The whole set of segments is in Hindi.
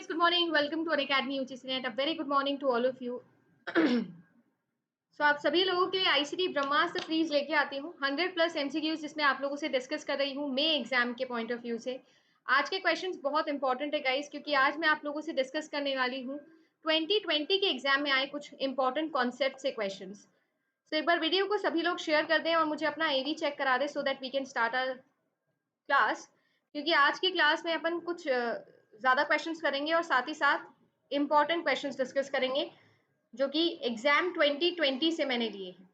good morning. Welcome to Unacademy UGC Net. A very good morning to all of you. आप सभी लोगों के लिए आईसीटी ब्रह्मास्त्र सीरीज लेके आती हूँ 100+ एमसीक्यूज, जिसमें आप लोगों से डिस्कस कर रही हूँ मे एग्जाम के पॉइंट ऑफ व्यू से। आज के क्वेश्चंस बहुत इंपॉर्टेंट है गाइस, क्योंकि आज मैं आप लोगों से डिस्कस करने वाली हूँ 2020 के एग्जाम में आए कुछ इंपॉर्टेंट कॉन्सेप्ट से क्वेश्चंस। तो एक बार वीडियो को सभी लोग शेयर कर दें और मुझे अपना एवी चेक करा दें, so that we can start our class. क्योंकि आज की क्लास में अपन कुछ ज़्यादा क्वेश्चंस करेंगे और साथ ही साथ इम्पॉर्टेंट क्वेश्चंस डिस्कस करेंगे जो कि एग्जाम 2020 से मैंने लिए हैं,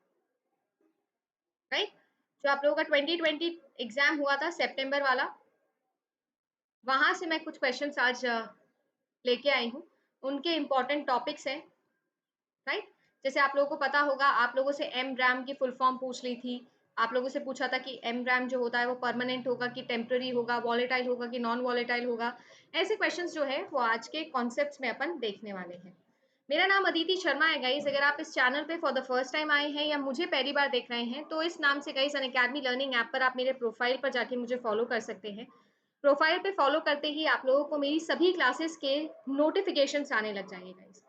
राइट। जो आप लोगों का 2020 एग्जाम हुआ था सितंबर वाला, वहां से मैं कुछ क्वेश्चंस आज लेके आई हूँ। उनके इम्पॉर्टेंट टॉपिक्स हैं, राइट। जैसे आप लोगों को पता होगा, आप लोगों से एम रैम की फुल फॉर्म पूछ ली थी। आप लोगों से पूछा था कि एम रैम जो होता है वो परमानेंट होगा कि टेम्पररी होगा, वॉलेटाइल होगा कि नॉन वॉलेटाइल होगा। ऐसे क्वेश्चंस जो है वो आज के कॉन्सेप्ट्स में अपन देखने वाले हैं। मेरा नाम अदिति शर्मा है गाइस। अगर आप इस चैनल पे फॉर द फर्स्ट टाइम आए हैं या मुझे पहली बार देख रहे हैं, तो इस नाम से गाइस अनअकैडमी लर्निंग ऐप पर आप मेरे प्रोफाइल पर जाके मुझे फॉलो कर सकते हैं। प्रोफाइल पे फॉलो करते ही आप लोगों को मेरी सभी क्लासेस के नोटिफिकेशंस आने लग जाएंगे गाइस।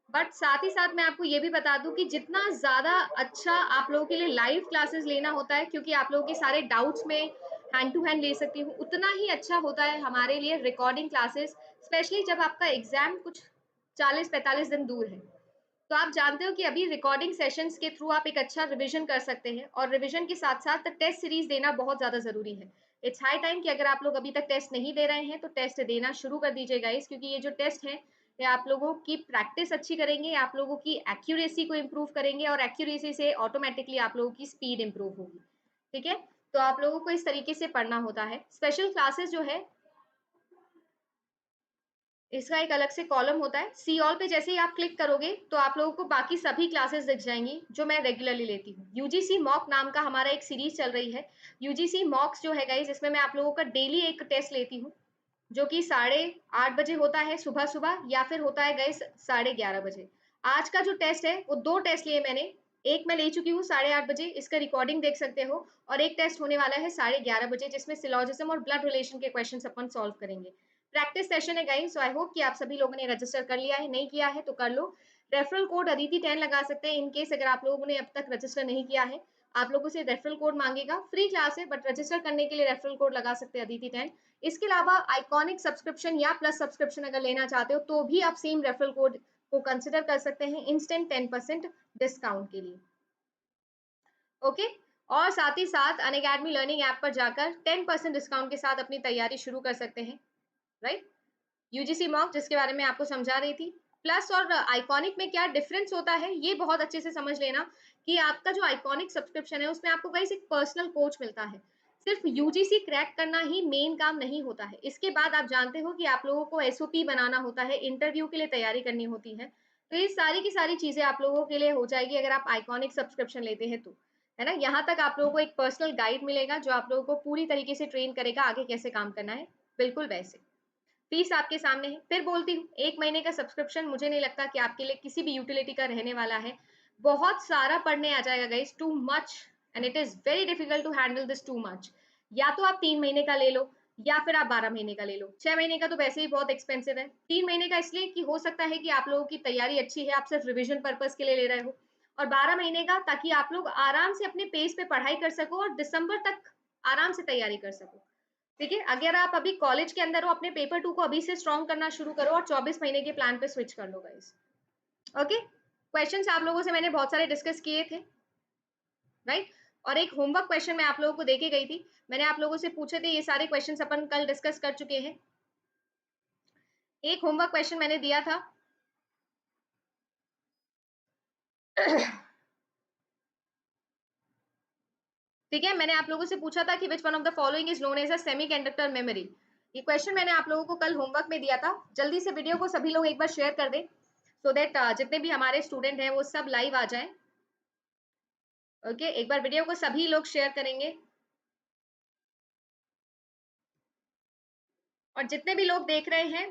बट साथ ही साथ मैं आपको ये भी बता दूं कि जितना ज़्यादा अच्छा आप लोगों के लिए लाइव क्लासेस लेना होता है, क्योंकि आप लोगों के सारे डाउट्स में हैंड टू हैंड ले सकती हूँ, उतना ही अच्छा होता है हमारे लिए रिकॉर्डिंग क्लासेस, स्पेशली जब आपका एग्जाम कुछ 40-45 दिन दूर है। तो आप जानते हो कि अभी रिकॉर्डिंग सेशंस के थ्रू आप एक अच्छा रिवीजन कर सकते हैं, और रिवीजन के साथ साथ टेस्ट सीरीज देना बहुत ज़्यादा ज़रूरी है। इट्स हाई टाइम कि अगर आप लोग अभी तक टेस्ट नहीं दे रहे हैं तो टेस्ट देना शुरू कर दीजिए गाइस, क्योंकि ये जो टेस्ट है ये आप लोगों की प्रैक्टिस अच्छी करेंगे, आप लोगों की एक्यूरेसी को इम्प्रूव करेंगे, और एक्यूरेसी से ऑटोमेटिकली आप लोगों की स्पीड इम्प्रूव होगी। ठीक है, तो आप लोगों को इस तरीके से पढ़ना होता है। स्पेशल क्लासेस जो है इसका एक अलग से कॉलम होता है, सी ऑल पे जैसे ही आप क्लिक करोगे तो आप लोगों को बाकी सभी क्लासेस दिख जाएंगी जो मैं रेगुलरली लेती हूँ। यूजीसी मॉक नाम का हमारा एक सीरीज चल रही है। यूजीसी मॉक्स जो है गाइस, इसमें मैं आप लोगों का डेली एक टेस्ट लेती हूँ, जो कि 8:30 बजे होता है सुबह सुबह, या फिर होता है गाइस 11:30 बजे। आज का जो टेस्ट है वो 2 टेस्ट लिए मैंने। एक मैं ले चुकी हूँ 8:30 बजे, इसका रिकॉर्डिंग देख सकते हो, और एक टेस्ट होने वाला है 11:30 बजे, जिसमें सिलॉजिज्म और ब्लड रिलेशन के क्वेश्चन अपन सॉल्व करेंगे। प्रैक्टिस सेशन है गाइस, सो आई होप कि आप सभी लोगों ने रजिस्टर कर लिया है। नहीं किया है तो कर लो। रेफरल कोड अदिति 10 लगा सकते हैं, इन केस अगर आप लोगों ने अब तक रजिस्टर नहीं किया है। आप लोगों से रेफरल कोड मांगेगा, फ्री क्लास है बट रजिस्टर करने के लिए रेफरल कोड लगा सकते हैं अदिति 10। इसके अलावा आइकॉनिक सब्सक्रिप्शन या प्लस सब्सक्रिप्शन अगर लेना चाहते हो तो भी आप सेम रेफरल कोड को कंसिडर कर सकते हैं इंस्टेंट 10% डिस्काउंट के लिए। ओके, और साथ ही साथ अनअकैडमी लर्निंग ऐप पर जाकर 10% डिस्काउंट के साथ अपनी तैयारी शुरू कर सकते हैं, राइट। यूजीसी मॉक जिसके बारे में आपको समझा रही थी, प्लस और आइकॉनिक में क्या डिफरेंस होता है ये बहुत अच्छे से समझ लेना कि आपका जो आइकॉनिक सब्सक्रिप्शन है उसमें आपको गाइस एक पर्सनल कोच मिलता है। सिर्फ यूजीसी क्रैक करना ही मेन काम नहीं होता है, इसके बाद आप जानते हो कि आप लोगों को एसओपी बनाना होता है, इंटरव्यू के लिए तैयारी करनी होती है। तो ये सारी की सारी चीजें आप लोगों के लिए हो जाएगी अगर आप आइकॉनिक सब्सक्रिप्शन लेते हैं तो, है ना। यहाँ तक आप लोगों को एक पर्सनल गाइड मिलेगा जो आप लोगों को पूरी तरीके से ट्रेन करेगा आगे कैसे काम करना है, बिल्कुल वैसे। फीस आपके सामने है। फिर बोलती हूँ, 1 महीने का सब्सक्रिप्शन मुझे नहीं लगता कि आपके लिए किसी भी यूटिलिटी का रहने वाला है। बहुत सारा पढ़ने आ जाएगा guys, too much, and it is very difficult to handle this too much. या तो आप 3 महीने का ले लो, या फिर आप 12 महीने का ले लो। 6 महीने का तो वैसे ही बहुत एक्सपेंसिव है। 3 महीने का इसलिए कि हो सकता है कि आप लोगों की तैयारी अच्छी है, आप सिर्फ रिविजन पर्पज के लिए ले रहे हो। और 12 महीने का ताकि आप लोग आराम से अपने पेस पे पढ़ाई कर सको और दिसंबर तक आराम से तैयारी कर सको। ठीक है, अगर आप अभी कॉलेज के अंदर हो, अपने पेपर 2 को अभी से स्ट्रॉन्ग करना शुरू करो और 24 महीने के प्लान पे स्विच कर लो गाइस। ओके, क्वेश्चंस आप लोगों से मैंने बहुत सारे डिस्कस किए थे, राइट। और एक होमवर्क क्वेश्चन मैं आप लोगों को देके गई थी, मैंने आप लोगों से पूछे थे, ये सारे क्वेश्चंस अपन कल डिस्कस कर चुके हैं। एक होमवर्क क्वेश्चन मैंने दिया था ठीक है, मैंने आप लोगों से पूछा था कि which one of the following is known as a semiconductor memory. ये क्वेश्चन मैंने आप लोगों को कल होमवर्क में दिया था। जल्दी से वीडियो को सभी लोग एक बार शेयर कर दें, सो दैट जितने भी हमारे स्टूडेंट हैं वो सब लाइव आ जाएं। ओके, एक बार वीडियो को सभी लोग शेयर करेंगे, और जितने भी लोग देख रहे हैं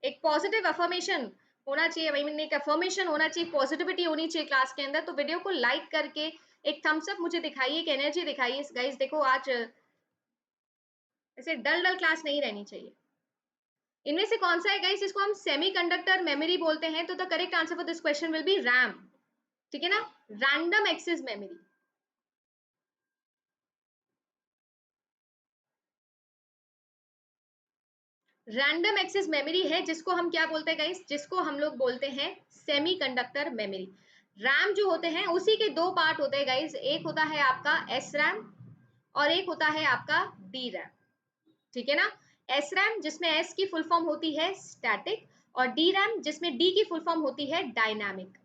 एक पॉजिटिव अफर्मेशन होना चाहिए, आई मीन एक अफर्मेशन होना चाहिए, पॉजिटिविटी होनी चाहिए क्लास के अंदर। तो वीडियो को लाइक करके एक थम्स अप मुझे दिखाइए, एक एनर्जी दिखाइए गाइस। देखो आज ऐसे डल डल क्लास नहीं रहनी चाहिए। इनमें से कौन सा है गाइस, इसको हम सेमीकंडक्टर मेमोरी बोलते हैं, तो the correct answer for this question will be RAM. ठीक है ना, random access memory. Random access memory है जिसको हम क्या बोलते हैं गाइस, जिसको हम लोग बोलते हैं सेमीकंडक्टर मेमोरी। रैम जो होते हैं उसी के दो पार्ट होते हैं गाइस, एक होता है आपका एस रैम और एक होता है आपका डी रैम। ठीक है ना, एस रैम जिसमें एस की फुल फॉर्म होती है स्टैटिक, और डी रैम जिसमें डी की फुल फॉर्म होती है डायनामिक।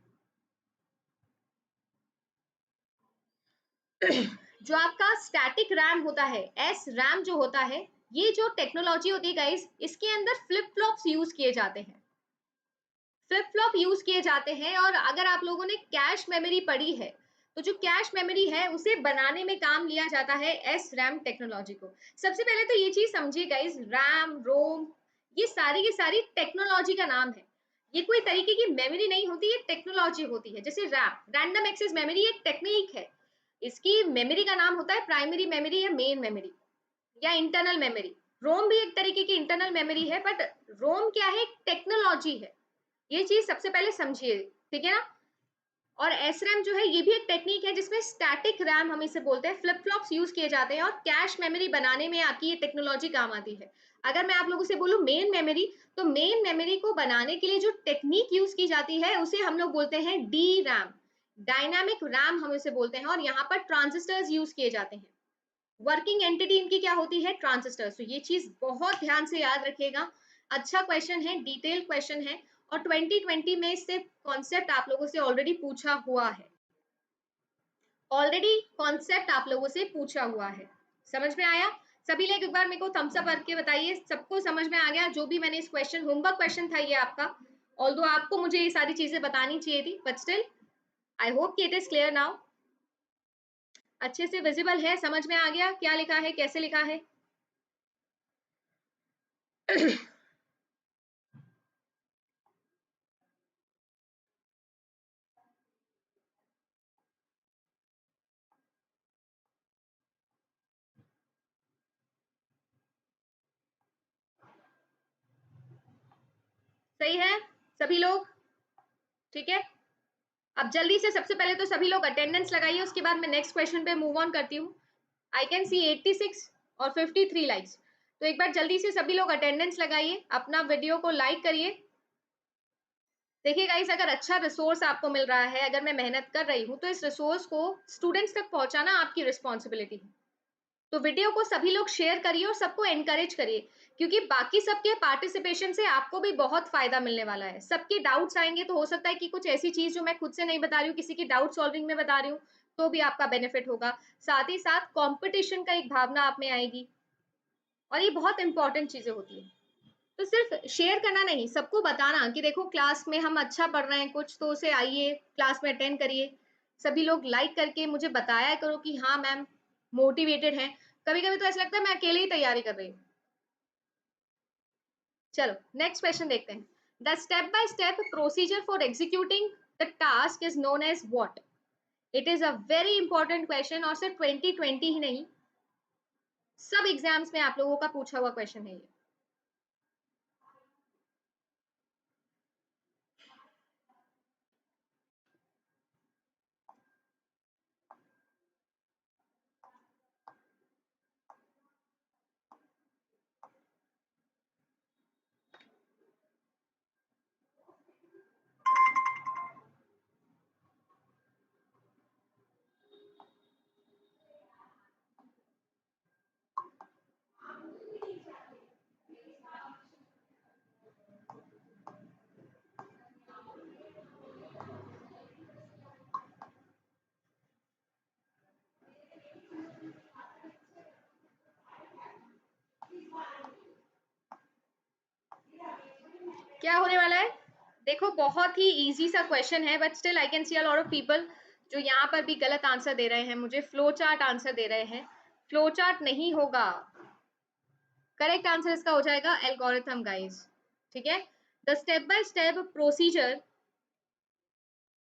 जो आपका स्टैटिक रैम होता है, एस रैम जो होता है, ये जो टेक्नोलॉजी होती है गाइस, इसके अंदर फ्लिप फ्लॉप्स यूज किए जाते हैं। फ्लिप फ्लॉप यूज किए जाते हैं, और अगर आप लोगों ने कैश मेमोरी पढ़ी है, तो जो कैश मेमोरी है उसे बनाने में काम लिया जाता है एस रैम टेक्नोलॉजी को। सबसे पहले तो ये चीज समझिए गाइस, रैम रोम ये सारी की सारी टेक्नोलॉजी का नाम है। ये कोई तरीके की मेमोरी नहीं होती, ये टेक्नोलॉजी होती है। जैसे रैम रैंडम एक्सेस मेमोरी एक टेक्निक है, इसकी मेमोरी का नाम होता है प्राइमरी मेमोरी या मेन मेमोरी या इंटरनल मेमोरी। रोम भी एक तरीके की इंटरनल मेमोरी है, बट रोम क्या है, टेक्नोलॉजी है। ये चीज सबसे पहले समझिए। ठीक है ना, और एस रैम जो है ये भी एक टेक्निक है जिसमें स्टैटिक रैम हम इसे बोलते हैं, फ्लिप फ्लॉप्स यूज किए जाते हैं, और कैश मेमोरी बनाने में आपकी ये टेक्नोलॉजी काम आती है। अगर मैं आप लोगों से बोलूं मेन मेमोरी, तो मेन मेमोरी को बनाने के लिए जो टेक्निक यूज की जाती है उसे हम लोग बोलते हैं डी रैम, डायनामिक रैम हम इसे बोलते हैं, और यहाँ पर ट्रांजिस्टर्स यूज किए जाते हैं। वर्किंग एंटिटी इनकी क्या होती है, ट्रांजिस्टर। तो ये चीज बहुत ध्यान से याद रखिएगा, अच्छा क्वेश्चन है, डिटेल क्वेश्चन है, और 2020 में इससे कॉन्सेप्ट आप लोगों से ऑलरेडी पूछा हुआ है। ऑलरेडी कॉन्सेप्ट आप लोगों से पूछा हुआ है। समझ में आया? सभी लोग एक बार मेरे को थम्स अप करके बताइए, सबको समझ में आ गया जो भी मैंने इस क्वेश्चन, होमवर्क क्वेश्चन था ये आपका। ऑल्दो आपको मुझे ये सारी चीजें बतानी चाहिए थी, बट स्टिल आई होप कि इट इज क्लियर नाउ। अच्छे से विजिबल है, समझ में आ गया क्या लिखा है, कैसे लिखा है? सही है सभी लोग? ठीक है, अब जल्दी से सबसे पहले तो सभी लोग अटेंडेंस लगाइए, उसके बाद मैं नेक्स्ट क्वेश्चन पे मूव ऑन करती हूँ। आई कैन सी 86 और 53 लाइक्स, तो एक बार जल्दी से सभी लोग अटेंडेंस लगाइए, अपना वीडियो को लाइक करिए। देखिए गाइस, अगर अच्छा रिसोर्स आपको मिल रहा है, अगर मैं मेहनत कर रही हूँ, तो इस रिसोर्स को स्टूडेंट्स तक पहुंचाना आपकी रिस्पॉन्सिबिलिटी है। तो वीडियो को सभी लोग शेयर करिए और सबको एनकरेज करिए, क्योंकि बाकी सबके पार्टिसिपेशन से आपको भी बहुत फायदा मिलने वाला है। सबके डाउट्स आएंगे, तो हो सकता है कि कुछ ऐसी चीज जो मैं खुद से नहीं बता रही हूँ, किसी की डाउट सॉल्विंग में बता रही हूँ, तो भी आपका बेनिफिट होगा। साथ ही साथ कंपटीशन का एक भावना आप में आएगी, और ये बहुत इंपॉर्टेंट चीजें होती है। तो सिर्फ शेयर करना नहीं, सबको बताना कि देखो क्लास में हम अच्छा पढ़ रहे हैं कुछ, तो उसे आइए क्लास में अटेंड करिए। सभी लोग लाइक करके मुझे बताया करो कि हाँ मैम मोटिवेटेड है। कभी कभी तो ऐसा लगता है मैं अकेले ही तैयारी कर रही हूँ। चलो नेक्स्ट क्वेश्चन देखते हैं। The step by step procedure for executing the task is known as what? It is a very important question, और सिर्फ 2020 ही नहीं, सब एग्जाम्स में आप लोगों का पूछा हुआ क्वेश्चन है ये। क्या होने वाला है? देखो बहुत ही इजी सा क्वेश्चन है, but still I can see a lot of people जो यहाँ पर भी गलत आंसर दे रहे हैं, मुझे फ्लो चार्ट आंसर दे रहे हैं। फ्लो चार्ट नहीं होगा, करेक्ट आंसर इसका हो जाएगा एल्गोरिथम गाइस। ठीक है, the step by step procedure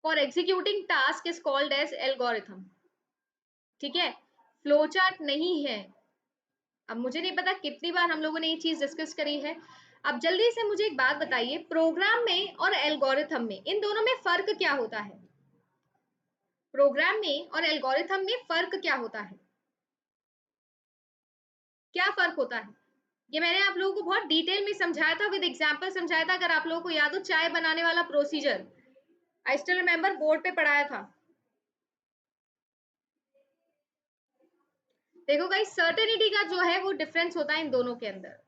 for executing task is called as algorithm. ठीक है, फ्लो चार्ट नहीं है। अब मुझे नहीं पता कितनी बार हम लोगों ने ये चीज डिस्कस करी है। अब जल्दी से मुझे एक बात बताइए, प्रोग्राम में और एल्गोरिथम में, इन दोनों में फर्क क्या होता है? प्रोग्राम में और एल्गोरिथम में फर्क क्या होता है? क्या फर्क होता है? ये मैंने आप लोगों को बहुत डिटेल में समझाया था, विद एग्जांपल समझाया था। अगर आप लोगों को याद हो, चाय बनाने वाला procedure, I still remember, board पे पढ़ाया था। देखो गाइस, सर्टेनिटी का जो है वो डिफरेंस होता है इन दोनों के अंदर।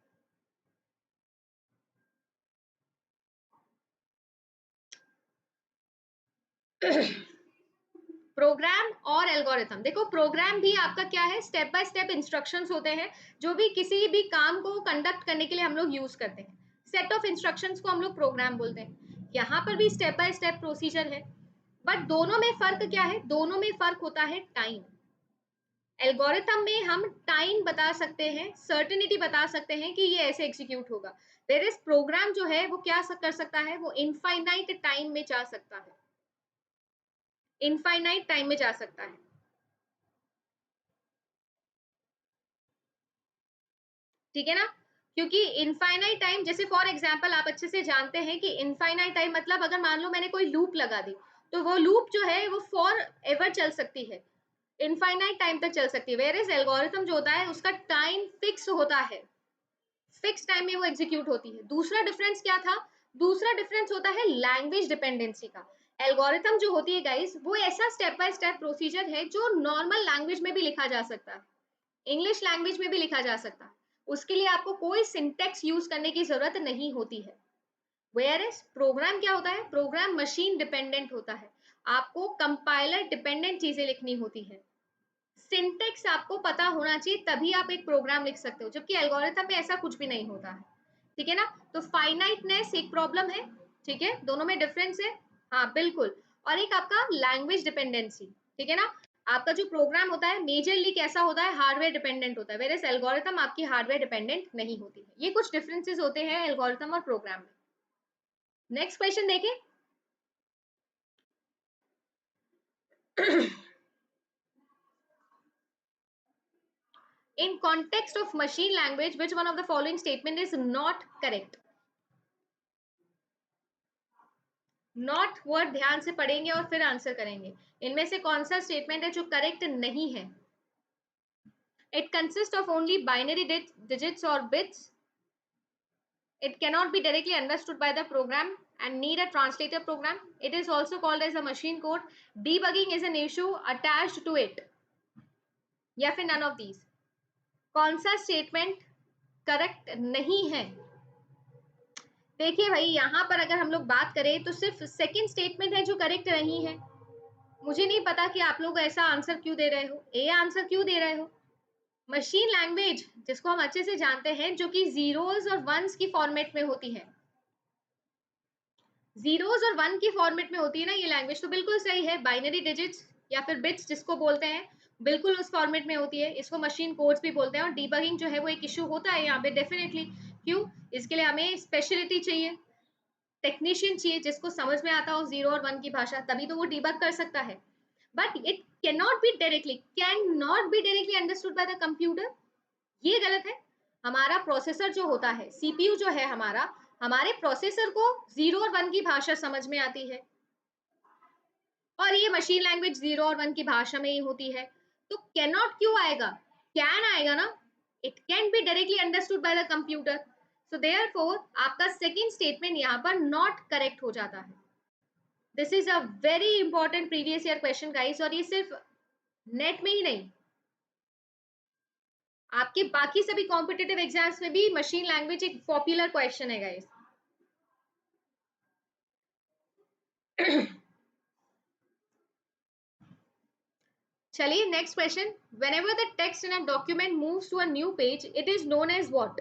प्रोग्राम और एल्गोरिथम, देखो प्रोग्राम भी आपका क्या है, स्टेप बाय स्टेप इंस्ट्रक्शंस होते हैं, जो भी किसी भी काम को कंडक्ट करने के लिए हम लोग यूज करते हैं। सेट ऑफ इंस्ट्रक्शंस को हम लोग प्रोग्राम बोलते हैं। यहाँ पर भी स्टेप बाय स्टेप प्रोसीजर है, बट दोनों में फर्क क्या है? दोनों में फर्क होता है टाइम। एल्गोरिथम में हम टाइम बता सकते हैं, सर्टेनिटी बता सकते हैं कि ये ऐसे एग्जीक्यूट होगा। वेयर इज प्रोग्राम जो है वो क्या कर सकता है, वो इनफाइनाइट टाइम में जा सकता है, इनफाइनाइट टाइम में जा सकता है। ठीक है ना? क्योंकि इनफाइनाइट टाइम, जैसे फॉर एग्जांपल आप अच्छे से जानते हैं कि इनफाइनाइट टाइम मतलब अगर मान लो मैंने कोई लूप लगा दी, तो वो लूप जो है वो फॉर एवर चल सकती है, इनफाइनाइट टाइम तक चल सकती है। वेयर इज एल्गोरिथम जो होता है उसका टाइम फिक्स होता है, फिक्स टाइम में वो एग्जीक्यूट होती है। दूसरा डिफरेंस क्या था? दूसरा डिफरेंस होता है लैंग्वेज डिपेंडेंसी का। एल्गोरिथम जो होती है गाइस, वो ऐसा स्टेप बाय स्टेप प्रोसीजर है जो नॉर्मल लैंग्वेज में भी लिखा जा सकता है, इंग्लिश लैंग्वेज में भी लिखा जा सकता है। उसके लिए आपको कोई सिंटेक्स यूज करने की जरूरत नहीं होती है। वेयर एज प्रोग्राम क्या होता है? प्रोग्राम मशीन डिपेंडेंट होता है, आपको कंपाइलर डिपेंडेंट चीजें लिखनी होती है, सिंटेक्स आपको पता होना चाहिए, तभी आप एक प्रोग्राम लिख सकते हो, जबकि एल्गोरिथम में ऐसा कुछ भी नहीं होता है। ठीक है ना? तो फाइनाइटनेस एक प्रॉब्लम है, ठीक है, दोनों में डिफरेंस है। हाँ बिल्कुल। और एक आपका लैंग्वेज डिपेंडेंसी, ठीक है ना? आपका जो प्रोग्राम होता है मेजरली कैसा होता है, हार्डवेयर डिपेंडेंट होता है, वेयर एल्गोरिथम आपकी हार्डवेयर डिपेंडेंट नहीं होती है। ये कुछ डिफरेंसेस होते हैं एल्गोरिथम और प्रोग्राम में। नेक्स्ट क्वेश्चन देखें। In context of machine language, which one of the following statement is not correct? Not word ध्यान से पढ़ेंगे और फिर आंसर करेंगे। इनमें से कौन सा स्टेटमेंट है जो करेक्ट नहीं है? It consist of only binary digits और bits, it cannot be directly understood by the program and need a translator program, it is also called as a machine code, debugging is an issue attached to it, या फिर none of these? कौन सा स्टेटमेंट करेक्ट नहीं है? देखिए भाई, यहाँ पर अगर हम लोग बात करें तो सिर्फ सेकंड स्टेटमेंट है जो करेक्ट नहीं है। मुझे नहीं पता कि आप लोग ऐसा आंसर क्यों दे रहे हो, ए आंसर क्यों दे रहे हो। मशीन लैंग्वेज जिसको हम अच्छे से जानते हैं, जो कि जीरोस और वंस की फॉर्मेट में होती है, जीरोस और वन की फॉर्मेट में होती है ना ये लैंग्वेज, तो बिल्कुल सही है। बाइनरी डिजिट्स या फिर बिट्स जिसको बोलते हैं, बिल्कुल उस फॉर्मेट में होती है। इसको मशीन कोड्स भी बोलते हैं। और डीबगिंग जो है वो एक इशू होता है यहाँ पे डेफिनेटली। क्यों? इसके लिए हमें स्पेशलिटी चाहिए, टेक्नीशियन चाहिए जिसको समझ में आता हो जीरो और वन की भाषा, तभी तो वो डीबग कर सकता है। But it can not be directly understood by the computer, ये गलत है। हमारा प्रोसेसर जो होता है, सीपीयू जो है हमारा, हमारे प्रोसेसर को जीरो और वन की भाषा समझ में आती है, और ये मशीन लैंग्वेज जीरो और वन की भाषा में ही होती है। तो कैन नॉट क्यों आएगा? कैन आएगा ना। It can be directly understood by the computer. So therefore आपका सेकंड स्टेटमेंट यहाँ पर नॉट करेक्ट हो जाता है। This is a very important previous year question guys, और ये सिर्फ नेट में ही नहीं, आपके बाकी सभी कॉम्पिटिटिव एग्जाम्स में भी मशीन लैंग्वेज एक पॉपुलर क्वेश्चन है गाइस। चलिए next question. whenever the text in a document moves to a new page, it is known as what?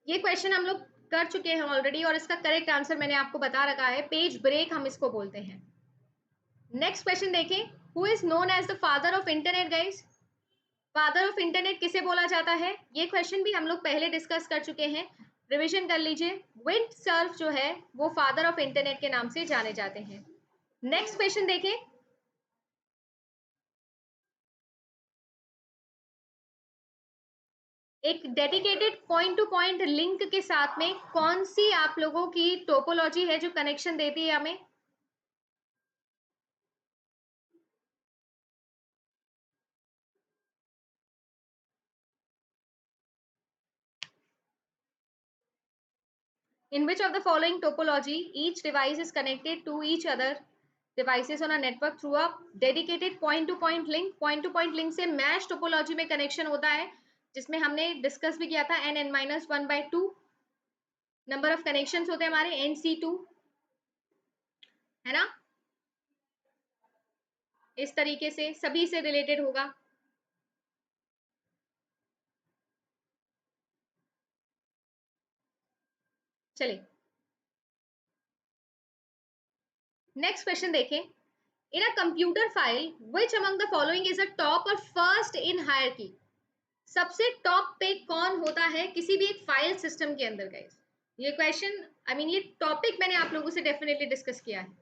ये क्वेश्चन हम लोग कर चुके हैं ऑलरेडी, और इसका करेक्ट आंसर मैंने आपको बता रखा है, पेज ब्रेक हम इसको बोलते हैं। नेक्स्ट क्वेश्चन देखें। Who is known as the father of internet guys? Father of internet किसे बोला जाता है? ये क्वेश्चन भी हम लोग पहले डिस्कस कर चुके हैं। रिवीजन कर लीजिए। विंड सर्फ जो है वो फादर ऑफ इंटरनेट के नाम से जाने जाते हैं। नेक्स्ट क्वेश्चन देखें। एक dedicated point two point link के साथ में कौन सी आप लोगों की टोपोलॉजी है जो कनेक्शन देती है हमें? In which of the following topology each device is connected to each other devices on a network through a dedicated point to point link? Point to point link से मैश टोपोलॉजी में कनेक्शन होता है, जिसमें हमने डिस्कस भी किया था n(n-1/2) नंबर ऑफ कनेक्शंस होते हैं हमारे nc2, है ना? इस तरीके से सभी से रिलेटेड होगा। चलिए नेक्स्ट क्वेश्चन देखें। In a computer file, which among the following is a top or first in hierarchy? सबसे टॉप पे कौन होता है किसी भी एक फाइल सिस्टम के अंदर गाइस? ये क्वेश्चन ये टॉपिक मैंने आप लोगों से डेफिनेटली डिस्कस किया है।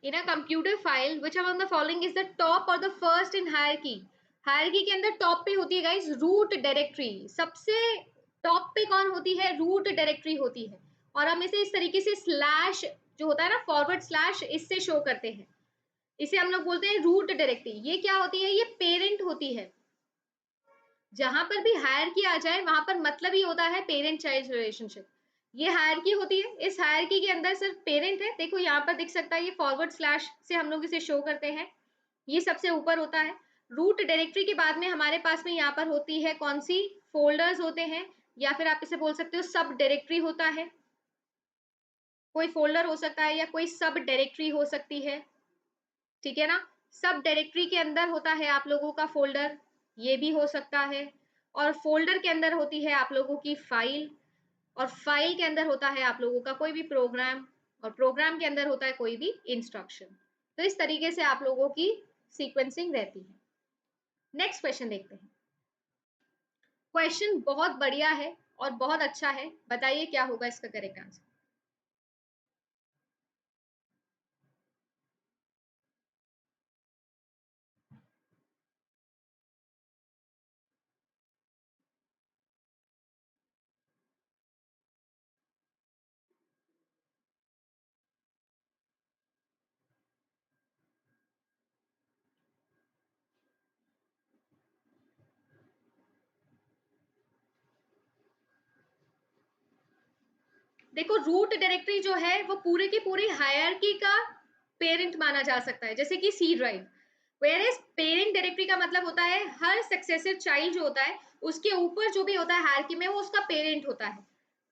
In a computer file, which among the following is the top or the first in hierarchy? Hierarchy के अंदर टॉप पे होती है गाइस रूट डायरेक्टरी। सबसे टॉप पे कौन होती है? रूट डायरेक्टरी होती है। और हम इसे इस तरीके से स्लैश जो होता है ना, फॉरवर्ड स्लैश, इससे शो करते हैं। इसे हम लोग बोलते हैं रूट डायरेक्टरी। ये क्या होती है? ये पेरेंट होती है। जहां पर भी हायरार्की आ जाए वहां पर मतलब ही होता है पेरेंट चाइल्ड रिलेशनशिप। ये हायरार्की होती है। इस हायरार्की के अंदर सिर्फ पेरेंट है। देखो यहाँ पर दिख सकता है, ये फॉरवर्ड स्लैश से हम लोग इसे शो करते हैं। ये सबसे ऊपर होता है। रूट डायरेक्टरी के बाद में हमारे पास में यहाँ पर होती है कौन सी? फोल्डर्स होते हैं, या फिर आप इसे बोल सकते हो सब डायरेक्टरी होता है। कोई फोल्डर हो सकता है या कोई सब डायरेक्टरी हो सकती है, ठीक है ना? सब डायरेक्टरी के अंदर होता है आप लोगों का फोल्डर, ये भी हो सकता है। और फोल्डर के अंदर होती है आप लोगों की फाइल, और फाइल के अंदर होता है आप लोगों का कोई भी प्रोग्राम, और प्रोग्राम के अंदर होता है कोई भी इंस्ट्रक्शन। तो इस तरीके से आप लोगों की सीक्वेंसिंग रहती है। नेक्स्ट क्वेश्चन देखते हैं। क्वेश्चन बहुत बढ़िया है और बहुत अच्छा है, बताइए क्या होगा इसका करेक्ट आंसर? देखो रूट डायरेक्टरी जो है वो पूरे की पूरी हायरार्की का पेरेंट माना जा सकता है, जैसे कि C drive. Whereas parent directory का मतलब होता है हर सक्सेसिव चाइल्ड जो होता है उसके ऊपर जो भी होता है हायरार्की में वो उसका पेरेंट होता है,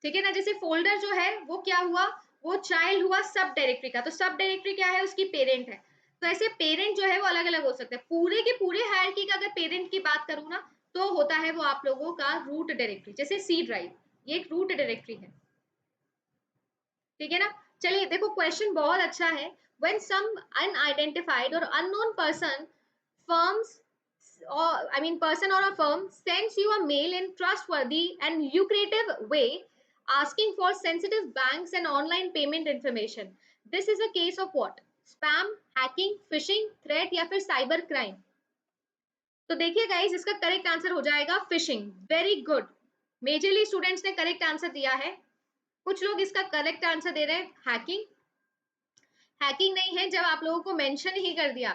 ठीक है ना? जैसे फोल्डर जो है वो क्या हुआ? वो चाइल्ड हुआ सब डायरेक्टरी का, तो सब डायरेक्टरी क्या है? उसकी पेरेंट है। तो ऐसे पेरेंट जो है वो अलग अलग हो सकते हैं। पूरे के पूरे हायरार्की का अगर पेरेंट की बात करूँ ना, तो होता है वो आप लोगों का रूट डायरेक्टरी। जैसे सी ड्राइव, ये एक रूट डायरेक्टरी है, ठीक है ना? चलिए देखो क्वेश्चन बहुत अच्छा है। When some unidentified or unknown person firms or person or a firm sends you a mail in trustworthy and lucrative way asking for sensitive banks and online payment information, this is a case of what? Spam, hacking, phishing, threat या फिर cyber crime? तो देखिए गाइस, इसका करेक्ट आंसर हो जाएगा fishing. Very good, majorly students ने करेक्ट आंसर दिया है। कुछ लोग इसका करेक्ट आंसर दे रहे हैं हैकिंग। हैकिंग नहीं है, जब आप लोगों को मेंशन ही कर दिया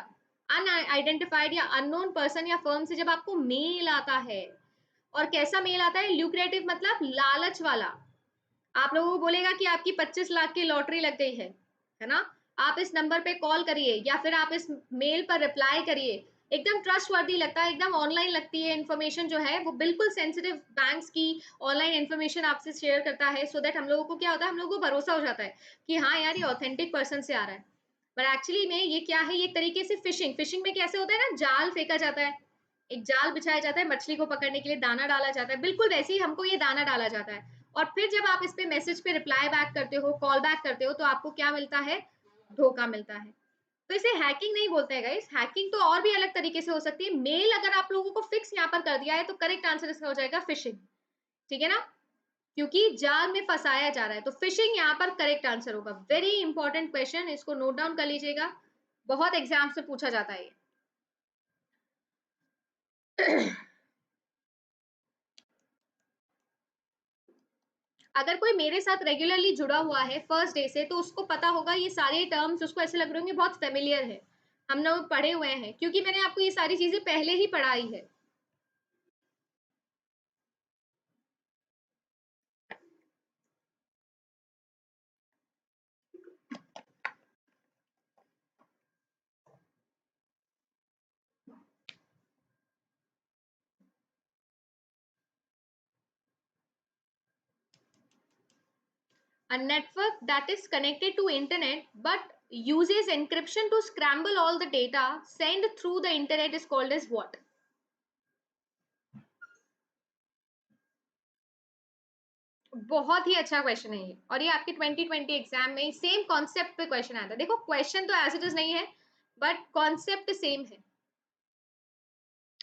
अनआइडेंटिफाइड या अननोन पर्सन या फर्म से जब आपको मेल आता है, और कैसा मेल आता है? ल्यूक्रेटिव मतलब लालच वाला। आप लोगों को बोलेगा कि आपकी 25 लाख की लॉटरी लग गई है ना? आप इस नंबर पे कॉल करिए या फिर आप इस मेल पर रिप्लाई करिए, एकदम ट्रस्टवर्दी लगता है, एकदम ऑनलाइन लगती है इन्फॉर्मेशन जो है, वो बिल्कुल सेंसिटिव बैंक्स की ऑनलाइन इन्फॉर्मेशन आपसे शेयर करता है, सो दैट हम लोगों को क्या होता है, हम लोगों को भरोसा हो जाता है कि हाँ यार ये ऑथेंटिक पर्सन से आ रहा है। बट एक्चुअली में ये क्या है, ये एक तरीके से फिशिंग, फिशिंग में कैसे होता है ना, जाल फेंका जाता है, एक जाल बिछाया जाता है मछली को पकड़ने के लिए, दाना डाला जाता है, बिल्कुल वैसे ही हमको ये दाना डाला जाता है। और फिर जब आप इस पे मैसेज पे रिप्लाई बैक करते हो, कॉल बैक करते हो, तो आपको क्या मिलता है, धोखा मिलता है। तो इसे हैकिंग नहीं बोलते हैं गाइस, हैकिंग तो और भी अलग तरीके से हो सकती है। मेल अगर आप लोगों को फिक्स यहाँ पर कर दिया है तो करेक्ट आंसर इसका हो जाएगा फिशिंग, ठीक है ना, क्योंकि जाल में फंसाया जा रहा है, तो फिशिंग यहाँ पर करेक्ट आंसर होगा। वेरी इंपॉर्टेंट क्वेश्चन, इसको नोट डाउन कर लीजिएगा, बहुत एग्जाम से पूछा जाता है ये। अगर कोई मेरे साथ रेगुलरली जुड़ा हुआ है फर्स्ट डे से, तो उसको पता होगा ये सारे टर्म्स, उसको ऐसे लग रहे होंगे बहुत फेमिलियर है, हम लोग पढ़े हुए हैं, क्योंकि मैंने आपको ये सारी चीजें पहले ही पढ़ाई है। A network that is connected to internet but uses encryption to scramble all the data sent through the internet is called as what? बहुत ही अच्छा क्वेश्चन है ये, और ये आपके 2020 एग्जाम में सेम कॉन्सेप्ट पे क्वेश्चन आया था। देखो क्वेश्चन तो एज इट इज नहीं है, बट कॉन्सेप्ट सेम है,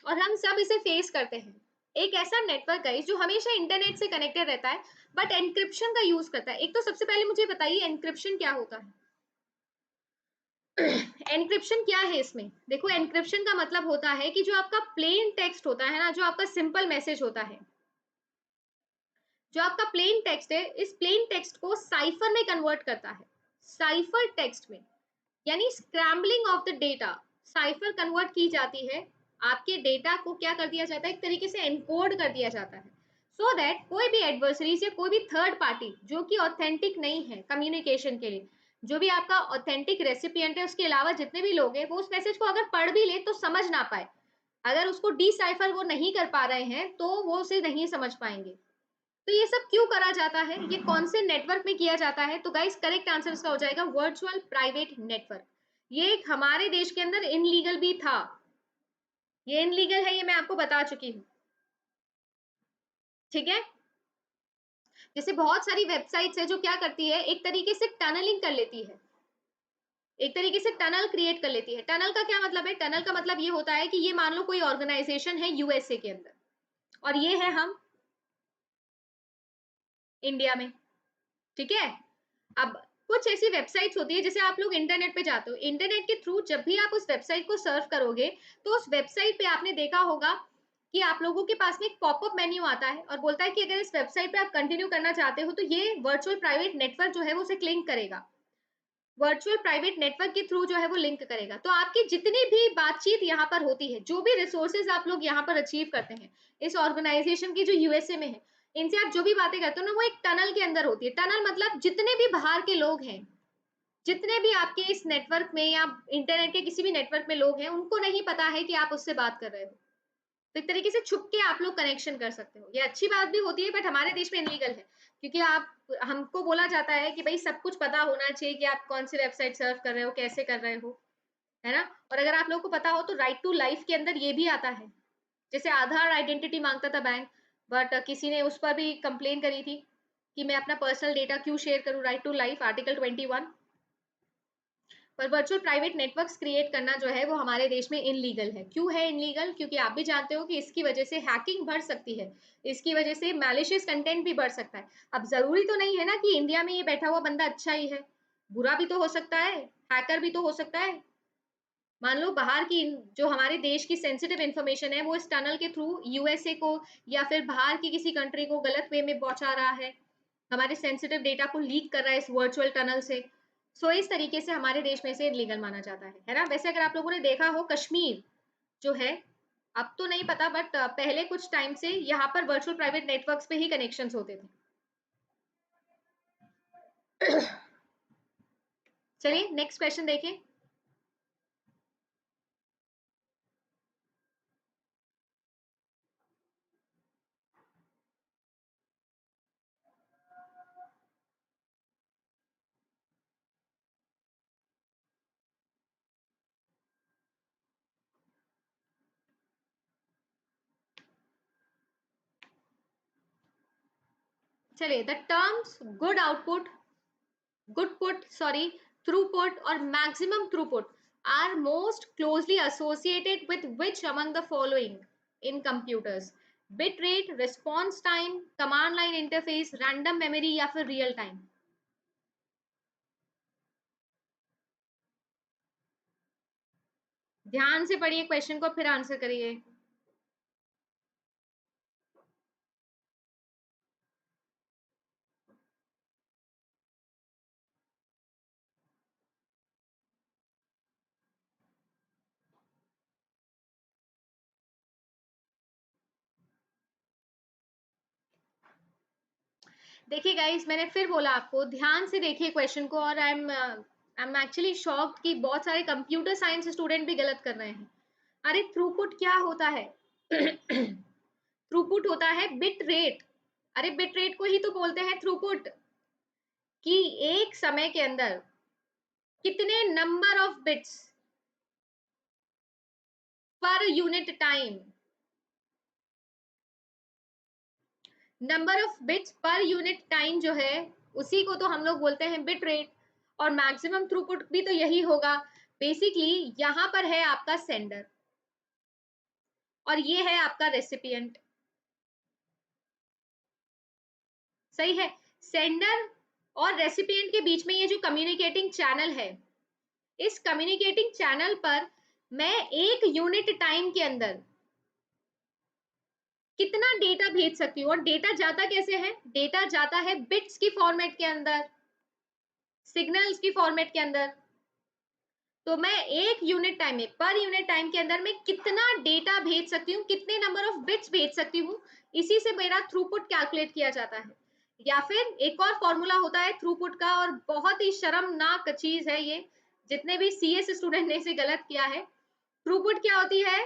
और हम सब इसे फेस करते हैं। एक ऐसा नेटवर्क है जो हमेशा इंटरनेट से कनेक्टेड रहता है, बट एनक्रिप्शन का यूज करता है। एक तो सबसे पहले मुझे बताइए एनक्रिप्शन क्या होता है। एनक्रिप्शन क्या है इसमें, देखो एनक्रिप्शन का मतलब होता है कि जो आपका प्लेन टेक्स्ट होता है ना, जो आपका सिंपल मैसेज होता है, जो आपका प्लेन टेक्स्ट है, इस प्लेन टेक्स्ट को साइफर में कन्वर्ट करता है, साइफर टेक्स्ट में, यानी scrambling of the data, cipher convert की जाती है, आपके डेटा को क्या कर दिया जाता है, एक तरीके से एनकोड कर दिया जाता है, सो दैट कोई भी एडवर्सरीज या कोई भी थर्ड पार्टी जो कि ऑथेंटिक नहीं है कम्युनिकेशन के लिए, जो भी आपका ऑथेंटिक रेसिपिएंट है, उसके अलावा जितने भी लोग हैं, वो उस मैसेज को अगर पढ़ भी ले तो समझ ना पाए, अगर उसको डिसाइफर वो नहीं कर पा रहे हैं तो वो उसे नहीं समझ पाएंगे। तो ये सब क्यों करा जाता है, ये कौन से नेटवर्क में किया जाता है, तो गाइस करेक्ट आंसर इसका हो जाएगा वर्चुअल प्राइवेट नेटवर्क। ये एक हमारे देश के अंदर इनलीगल भी था, ये इनलीगल है, ये मैं आपको बता चुकी हूँ, ठीक है। जैसे बहुत सारी वेबसाइट्स है जो क्या करती है, एक तरीके से टनलिंग कर लेती है, एक तरीके से टनल क्रिएट कर लेती है। टनल का क्या मतलब है, टनल का मतलब ये होता है कि ये मान लो कोई ऑर्गेनाइजेशन है यूएसए के अंदर, और ये है हम इंडिया में, ठीक है। अब कुछ ऐसी वेबसाइट्स होती है, जैसे आप लोग इंटरनेट पे जाते हो, इंटरनेट के थ्रू जब भी आप उस वेबसाइट को सर्व करोगे, तो उस वेबसाइट पे आपने देखा होगा कि आप लोगों के पास में एक पॉपअप मेन्यू आता है और बोलता है कि अगर इस वेबसाइट पे आप कंटिन्यू करना चाहते हो तो ये वर्चुअल प्राइवेट नेटवर्क जो है वो उसे क्लिक करेगा, वर्चुअल प्राइवेट नेटवर्क के थ्रू जो है वो लिंक करेगा। तो आपकी जितनी भी बातचीत यहाँ पर होती है, जो भी रिसोर्सेज आप लोग यहाँ पर अचीव करते हैं इस ऑर्गेनाइजेशन की जो यूएसए में है, इनसे आप जो भी बातें करते हो ना, वो एक टनल के अंदर होती है। टनल मतलब जितने भी बाहर के लोग हैं, जितने भी आपके इस नेटवर्क में या इंटरनेट के किसी भी नेटवर्क में लोग हैं, उनको नहीं पता है कि आप उससे बात कर रहे हो, तो एक तरीके से छुप के आप लोग कनेक्शन कर सकते हो। ये अच्छी बात भी होती है, बट हमारे देश में इनलीगल है, क्योंकि आप, हमको बोला जाता है कि भाई सब कुछ पता होना चाहिए कि आप कौन सी वेबसाइट सर्व कर रहे हो, कैसे कर रहे हो, है ना। और अगर आप लोगों को पता हो तो राइट टू लाइफ के अंदर ये भी आता है, जैसे आधार आइडेंटिटी मांगता था बैंक, बट किसी ने उस पर भी कंप्लेन करी थी कि मैं अपना पर्सनल डेटा क्यों शेयर करूं, राइट टू लाइफ आर्टिकल 21। पर वर्चुअल प्राइवेट नेटवर्क्स क्रिएट करना जो है वो हमारे देश में इनलीगल है। क्यों है इनलीगल, क्योंकि आप भी जानते हो कि इसकी वजह से हैकिंग बढ़ सकती है, इसकी वजह से मैलिशियस कंटेंट भी बढ़ सकता है। अब जरूरी तो नहीं है ना कि इंडिया में ये बैठा हुआ बंदा अच्छा ही है, बुरा भी तो हो सकता है, हैकर भी तो हो सकता है। मान लो बाहर की जो हमारे देश की सेंसिटिव इन्फॉर्मेशन है वो इस टनल के थ्रू यूएसए को या फिर बाहर की किसी कंट्री को गलत वे में पहुंचा रहा है, हमारे सेंसिटिव डेटा को लीक कर रहा है इस वर्चुअल टनल से। सो इस तरीके से हमारे देश में से लीगल माना जाता है ना। वैसे अगर आप लोगों ने देखा हो कश्मीर जो है, अब तो नहीं पता, बट पहले कुछ टाइम से यहाँ पर वर्चुअल प्राइवेट नेटवर्क्स पे ही कनेक्शंस होते थे। चलिए नेक्स्ट क्वेश्चन देखें। चलिए, द टर्म्स थ्रूपुट और maximum throughput are most closely associated with which among the following in computers? Bit rate, response time, command line interface, random memory या फिर रियल टाइम? ध्यान से पढ़िए क्वेश्चन को, फिर आंसर करिए। देखिए गाइस, मैंने फिर बोला आपको, ध्यान से देखिए क्वेश्चन को, और आई एम एक्चुअली शॉक्ड कि बहुत सारे कंप्यूटर साइंस स्टूडेंट भी गलत कर रहे हैं। अरे थ्रूपुट क्या होता है? थ्रूपुट होता है बिट रेट। अरे बिट रेट को ही तो बोलते हैं थ्रूपुट, कि एक समय के अंदर कितने नंबर ऑफ बिट्स पर unit time, number of bits पर यूनिट टाइम जो है, उसी को तो हम लोग बोलते हैं बिट रेट। और मैक्सिमम थ्रूपुट भी तो यही होगा। बेसिकली यहाँ पर है आपका सेंडर और ये है आपका रेसिपिएंट। सही है। सेंडर और रेसिपिएंट के बीच में ये जो कम्युनिकेटिंग चैनल है, इस कम्युनिकेटिंग चैनल पर मैं एक यूनिट टाइम के अंदर कितना डेटा भेज सकती हूँ। और डेटा जाता कैसे है? डेटा जाता है बिट्स की फॉर्मेट के अंदर, सिग्नल्स की फॉर्मेट के अंदर। तो मैं एक यूनिट टाइम में, पर यूनिट टाइम के अंदर मैं कितना डेटा भेज सकती हूँ, कितने नंबर ऑफ बिट्स भेज सकती हूँ, इसी से मेरा थ्रूपुट कैलकुलेट किया जाता है। या फिर एक और फॉर्मूला होता है थ्रूपुट का, और बहुत ही शर्मनाक चीज है ये, जितने भी सीएस स्टूडेंट ने इसे गलत किया है। थ्रूपुट क्या होती है?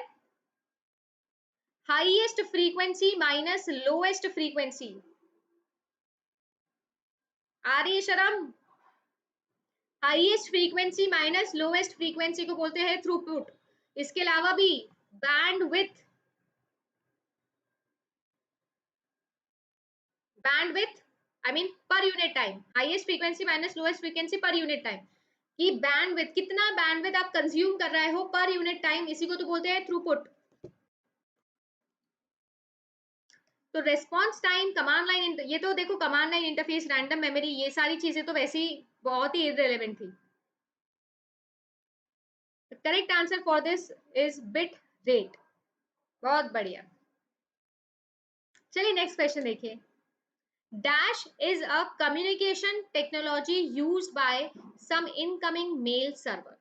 Highest frequency minus lowest frequency. आ रही है शर्म? Highest frequency minus lowest frequency को बोलते हैं थ्रूपुट। इसके अलावा भी bandwidth I mean per unit time, highest frequency minus lowest frequency per unit time, कि बैंडविथ, कितना बैंडविथ आप कंज्यूम कर रहे हो पर यूनिट टाइम, इसी को तो बोलते हैं थ्रूपुट। तो रेस्पॉन्स टाइम, कमांड लाइन, ये तो देखो command line interface, random memory, ये सारी चीजें तो वैसे ही बहुत ही इररिलेवेंट थी। Correct answer for this is bit rate. बहुत बढ़िया। चलिए नेक्स्ट क्वेश्चन देखिए। Dash is a communication technology used by some incoming mail server.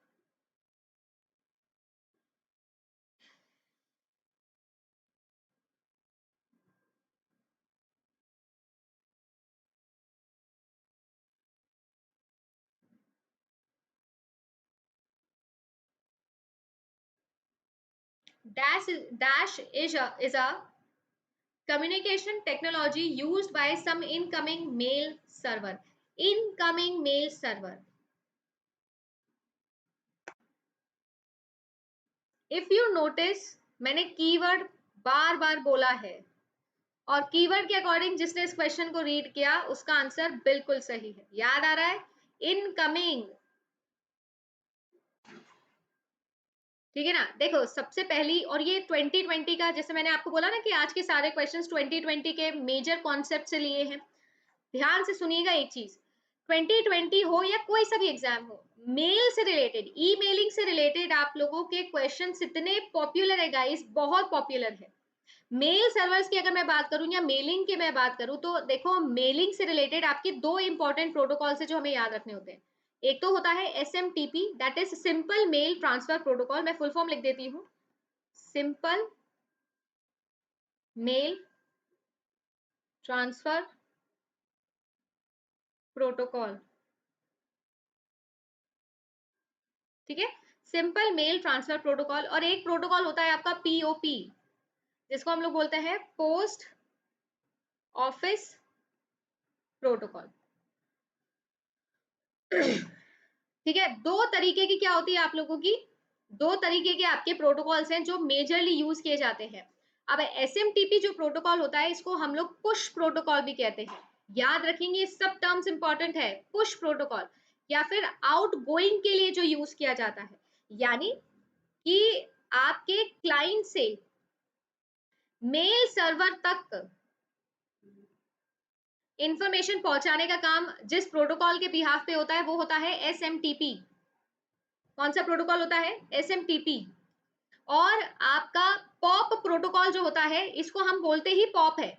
Dash is a communication technology used by some incoming mail server. Incoming mail server. If you notice, मैंने कीवर्ड बार बार बोला है, और कीवर्ड के अकॉर्डिंग जिसने इस क्वेश्चन को रीड किया उसका आंसर बिल्कुल सही है। याद आ रहा है? इनकमिंग। ठीक है ना? देखो सबसे पहली, और ये 2020 का, जैसे मैंने आपको बोला ना कि आज के सारे क्वेश्चंस 2020 के मेजर कॉन्सेप्ट से लिए हैं। ध्यान से सुनिएगा एक चीज, 2020 हो या कोई सा भी एग्जाम हो, मेल से रिलेटेड, ईमेलिंग से रिलेटेड आप लोगों के क्वेश्चन इतने पॉपुलर है गाइस, बहुत पॉपुलर है। मेल सर्वर्स की अगर मैं बात करूं या मेलिंग की मैं बात करूं, तो देखो मेलिंग से रिलेटेड आपके दो इंपॉर्टेंट प्रोटोकॉल है जो हमें याद रखने होते हैं। एक तो होता है SMTP, that is simple mail transfer protocol. मैं फुल फॉर्म लिख देती हूँ, सिंपल मेल ट्रांसफर प्रोटोकॉल। ठीक है, सिंपल मेल ट्रांसफर प्रोटोकॉल। और एक प्रोटोकॉल होता है आपका POP, जिसको हम लोग बोलते हैं पोस्ट ऑफिस प्रोटोकॉल। ठीक है, दो तरीके की क्या होती है आप लोगों की, दो तरीके के आपके प्रोटोकॉल्स हैं जो मेजरली यूज किए जाते हैं। अब SMTP जो प्रोटोकॉल होता है, इसको हम लोग पुश प्रोटोकॉल भी कहते हैं। याद रखेंगे, सब टर्म्स इंपॉर्टेंट है। पुश प्रोटोकॉल या फिर आउट गोइंग के लिए जो यूज किया जाता है, यानी कि आपके क्लाइंट से मेल सर्वर तक इंफॉर्मेशन पहुंचाने का काम जिस प्रोटोकॉल के बिहाफ पे होता है वो होता है एसएमटीपी। कौन सा प्रोटोकॉल होता है? एसएमटीपी। और आपका पॉप प्रोटोकॉल जो होता है, इसको हम बोलते ही पॉप है,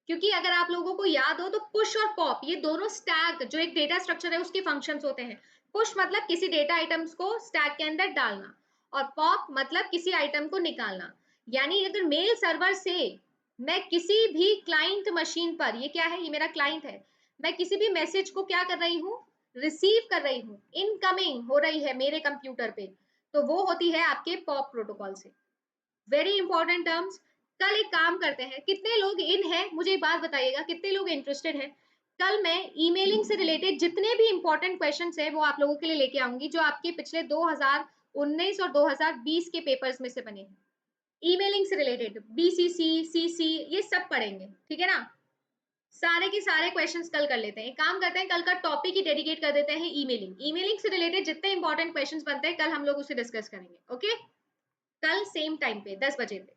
क्योंकि अगर आप लोगों को याद हो तो पुश और पॉप ये दोनों स्टैक जो एक डेटा स्ट्रक्चर है उसके फंक्शंस होते हैं। पुश मतलब किसी डेटा आइटम्स को स्टैक के अंदर डालना, और पॉप मतलब किसी आइटम को निकालना। यानी अगर मेल सर्वर से मैं किसी भी क्लाइंट मशीन पर, ये क्या है, ये मेरा क्लाइंट है, मैं किसी भी मैसेज को क्या कर रही हूँ, रिसीव कर रही हूँ, इनकमिंग हो रही है मेरे कंप्यूटर पे, तो वो होती है आपके पॉप प्रोटोकॉल से। Very important terms. कल एक काम करते हैं, कितने लोग इन हैं मुझे एक बात बताइएगा, कितने लोग इंटरेस्टेड हैं? कल मैं ईमेलिंग से रिलेटेड जितने भी इंपॉर्टेंट क्वेश्चंस हैं वो आप लोगों के लिए लेके आऊंगी, जो आपके पिछले 2019 और 2020 के पेपर्स में से बने हैं। ईमेलिंग से रिलेटेड बीसीसी, सीसी, ये सब पढ़ेंगे, ठीक है ना? सारे के सारे क्वेश्चंस कल कर लेते हैं। एक काम करते हैं, कल का टॉपिक ही डेडिकेट कर देते हैं ईमेलिंग। ईमेलिंग से रिलेटेड जितने इंपॉर्टेंट क्वेश्चंस बनते हैं कल हम लोग उसे डिस्कस करेंगे। ओके, कल सेम टाइम पे 10 बजे पे।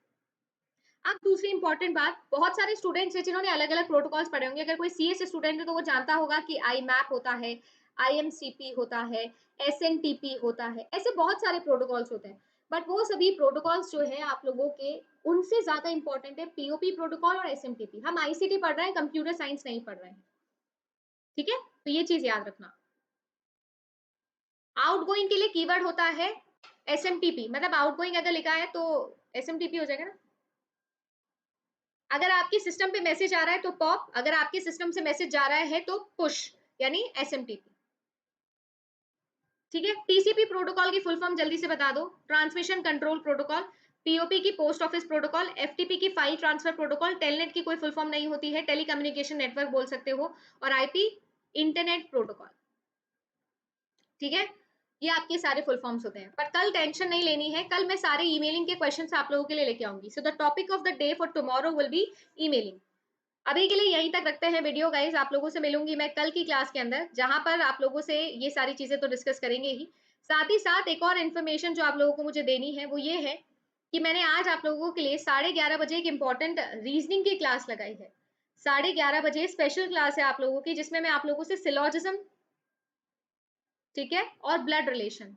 अब दूसरी इंपॉर्टेंट बात, बहुत सारे स्टूडेंट्स हैं जिन्होंने अलग अलग प्रोटोकॉल्स पढ़े होंगे। अगर कोई सीएस स्टूडेंट है तो वो जानता होगा कि आई मैप होता है, आईएमसीपी होता है, एसएनटीपी होता है, ऐसे बहुत सारे प्रोटोकॉल्स होते हैं। बट वो सभी प्रोटोकॉल्स जो है आप लोगों के, उनसे ज्यादा इंपॉर्टेंट है पीओपी प्रोटोकॉल और एसएमटीपी। हम आईसीटी पढ़ रहे हैं, कंप्यूटर साइंस नहीं पढ़ रहे हैं, ठीक है? तो ये चीज याद रखना। आउटगोइंग के लिए कीवर्ड होता है एसएमटीपी, मतलब आउटगोइंग अगर लिखा है तो एसएमटीपी हो जाएगा ना। अगर आपके सिस्टम पे मैसेज आ रहा है तो पॉप, अगर आपके सिस्टम से मैसेज जा रहा है तो पुश, यानी एसएमटीपी, ठीक है? टीसीपी प्रोटोकॉल की फुल फॉर्म जल्दी से बता दो। Transmission control protocol. पीओपी की पोस्ट ऑफिस प्रोटोकॉल। एफटीपी की फाइल ट्रांसफर प्रोटोकॉल। टेलनेट की कोई फुल फॉर्म नहीं होती है, टेलीकम्युनिकेशन नेटवर्क बोल सकते हो। और आईपी इंटरनेट प्रोटोकॉल, ठीक है? ये आपके सारे फुल फॉर्म्स होते हैं। पर कल टेंशन नहीं लेनी है, कल मैं सारे ईमेलिंग के क्वेश्चंस आप लोगों के लिए लेके आऊंगी। So the topic of the day for tomorrow will be emailing. अभी के लिए यहीं तक रखते हैं वीडियो गाइज। आप लोगों से मिलूंगी मैं कल की क्लास के अंदर, जहां पर आप लोगों से ये सारी चीजें तो डिस्कस करेंगे ही, साथ ही साथ एक और इन्फॉर्मेशन जो आप लोगों को मुझे देनी है वो ये है कि मैंने आज आप लोगों के लिए 11:30 बजे एक इंपॉर्टेंट रीजनिंग की क्लास लगाई है। 11:30 बजे स्पेशल क्लास है आप लोगों की, जिसमें मैं आप लोगों से सिलॉजिज्म, ठीक है, और ब्लड रिलेशन,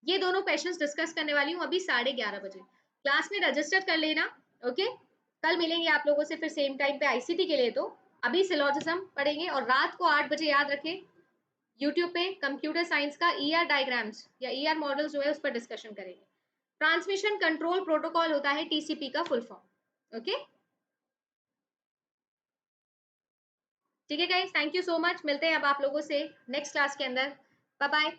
ये दोनों क्वेश्चंस डिस्कस करने वाली हूँ अभी 11:30 बजे। क्लास में रजिस्टर कर लेना। ओके, कल मिलेंगे आप लोगों से फिर सेम टाइम पे आईसीटी के लिए। तो अभी सिलॉजिज्म पढ़ेंगे और रात को 8 बजे याद रखें यूट्यूब पे कंप्यूटर साइंस का ईआर डायग्राम्स या ईआर मॉडल जो है उस पर डिस्कशन करेंगे। ट्रांसमिशन कंट्रोल प्रोटोकॉल होता है टीसीपी का फुल फॉर्म। ओके, ठीक है guys, thank you so much. मिलते हैं अब आप लोगों से नेक्स्ट क्लास के अंदर। Bye bye.